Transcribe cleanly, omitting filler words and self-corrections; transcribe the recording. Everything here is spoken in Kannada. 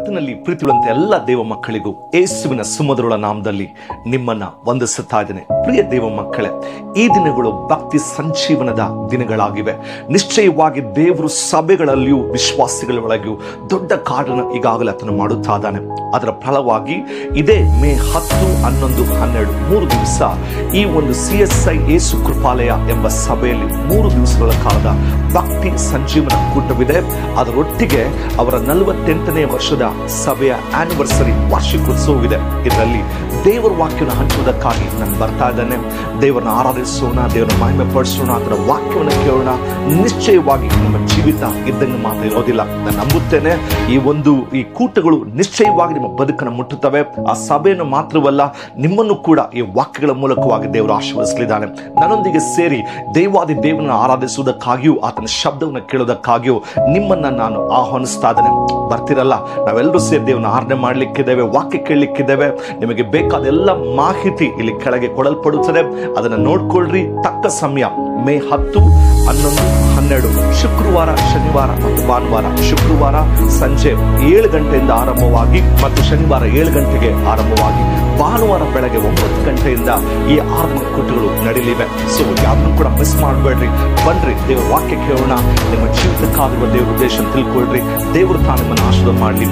ಕರ್ತನಲ್ಲಿ ಪ್ರೀತಿಯುಳ್ಳಂತ ಎಲ್ಲ ದೇವ ಮಕ್ಕಳಿಗೂ ಯೇಸುವಿನ ಸುಮಧುರ ನಾಮದಲ್ಲಿ ನಿಮ್ಮನ್ನ ವಂದಿಸುತ್ತಾ ಇದ್ದೇನೆ. ಪ್ರಿಯ ದೇವ ಮಕ್ಕಳೇ, ಈ ದಿನಗಳು ಭಕ್ತಿ ಸಂಜೀವನದ ದಿನಗಳಾಗಿವೆ. ನಿಶ್ಚಯವಾಗಿ ದೇವರು ಸಭೆಗಳಲ್ಲಿಯೂ ವಿಶ್ವಾಸಿಗಳ ಒಳಗೆಯೂ ದೊಡ್ಡ ಕಾರ್ಯನ ಈಗಾಗಲೇ ಆತನು ಮಾಡುತ್ತಾ ಇದ್ದಾನೆ. ಅದರ ಫಲವಾಗಿ ಇದೇ ಮೇ 10, 11, 12 3 ದಿವಸ ಈ ಒಂದು CSI ಯೇಸು ಕೃಪಾಲಯ ಎಂಬ ಸಭೆಯಲ್ಲಿ 3 ದಿವಸಗಳ ಕಾಲದ ಭಕ್ತಿ ಸಂಜೀವನ ಕೂಟವಿದೆ. ಅದರೊಟ್ಟಿಗೆ ಅವರ 48ನೇ ವರ್ಷದ ಸಭೆಯ ಆನಿವರ್ಸರಿ ವಾರ್ಷಿಕೋತ್ಸವವಿದೆ. ಇದರಲ್ಲಿ ದೇವರ ವಾಕ್ಯವನ್ನು ಹಂಚುವುದಕ್ಕಾಗಿ ನಾನು ಬರ್ತಾ ಇದ್ದೇನೆ. ದೇವರನ್ನ ಆರಾಧಿಸೋಣ, ದೇವರನ್ನ ಮಹಿಮೆ ಪಡಿಸೋಣ, ಅದರ ವಾಕ್ಯವನ್ನು ಕೇಳೋಣ. ನಿಶ್ಚಯವಾಗಿ ನಮ್ಮ ಜೀವಿತ ಇದ್ದಂಗೆ ಮಾತ್ರ ಇರೋದಿಲ್ಲ. ನಾನು ನಂಬುತ್ತೇನೆ ಈ ಕೂಟಗಳು ನಿಶ್ಚಯವಾಗಿ ನಿಮ್ಮ ಬದುಕನ್ನು ಮುಟ್ಟುತ್ತವೆ. ಆ ಸಭೆಯನ್ನು ಮಾತ್ರವಲ್ಲ, ನಿಮ್ಮನ್ನು ಕೂಡ ಈ ವಾಕ್ಯಗಳ ಮೂಲಕವಾಗಿ ದೇವರು ಆಶೀರ್ವದಿಸಲಿದ್ದಾನೆ. ನನ್ನೊಂದಿಗೆ ಸೇರಿ ದೇವಾದಿ ದೇವರನ್ನು ಆರಾಧಿಸುವುದಕ್ಕಾಗಿಯೂ ಆತನ ಶಬ್ದವನ್ನು ಕೇಳೋದಕ್ಕಾಗಿಯೂ ನಿಮ್ಮನ್ನ ನಾನು ಆಹ್ವಾನಿಸ್ತಾ ಇದ್ದೇನೆ. ಬರ್ತಿರಲ್ಲ, ನಾವೆಲ್ಲರೂ ಸೇರಿ ದೇವರನ್ನ ಆರಾಧನೆ ಮಾಡಲಿಕ್ಕಿದ್ದೇವೆ, ವಾಕ್ಯ ಕೇಳಲಿಕ್ಕಿದ್ದೇವೆ. ನಿಮಗೆ ಬೇಕಾದ ಎಲ್ಲ ಮಾಹಿತಿ ಇಲ್ಲಿ ಕೆಳಗೆ ಕೊಡಲ್ಪಡುತ್ತದೆ. ಅದನ್ನು ನೋಡ್ಕೊಳ್ರಿ. ತಕ್ಕ ಸಮಯ ಮೇ 10, 11, 12 ಶುಕ್ರವಾರ, ಶನಿವಾರ ಮತ್ತು ಭಾನುವಾರ. ಶುಕ್ರವಾರ ಸಂಜೆ 7 ಗಂಟೆಯಿಂದ ಆರಂಭವಾಗಿ ಮತ್ತು ಶನಿವಾರ 7 ಗಂಟೆಗೆ ಆರಂಭವಾಗಿ ಭಾನುವಾರ ಬೆಳಗ್ಗೆ 9 ಗಂಟೆಯಿಂದ ಈ ಆರಾಧನಾ ಕೂಟಗಳು ನಡೆಯಲಿವೆ. ಸೊ ಯಾರನ್ನೂ ಕೂಡ ಮಿಸ್ ಮಾಡಬೇಡ್ರಿ. ಬನ್ರಿ, ದೇವರ ವಾಕ್ಯ ಕೇಳೋಣ. ನಿಮ್ಮ ಜೀವಿತಕ್ಕಾಗಿರುವ ದೇವರ ಉದ್ದೇಶ ತಿಳ್ಕೊಳ್ರಿ. ದೇವರು ತಾನು ನಿಮ್ಮನ್ನು ಆಶೀರ್ವಾದ ಮಾಡಲಿ.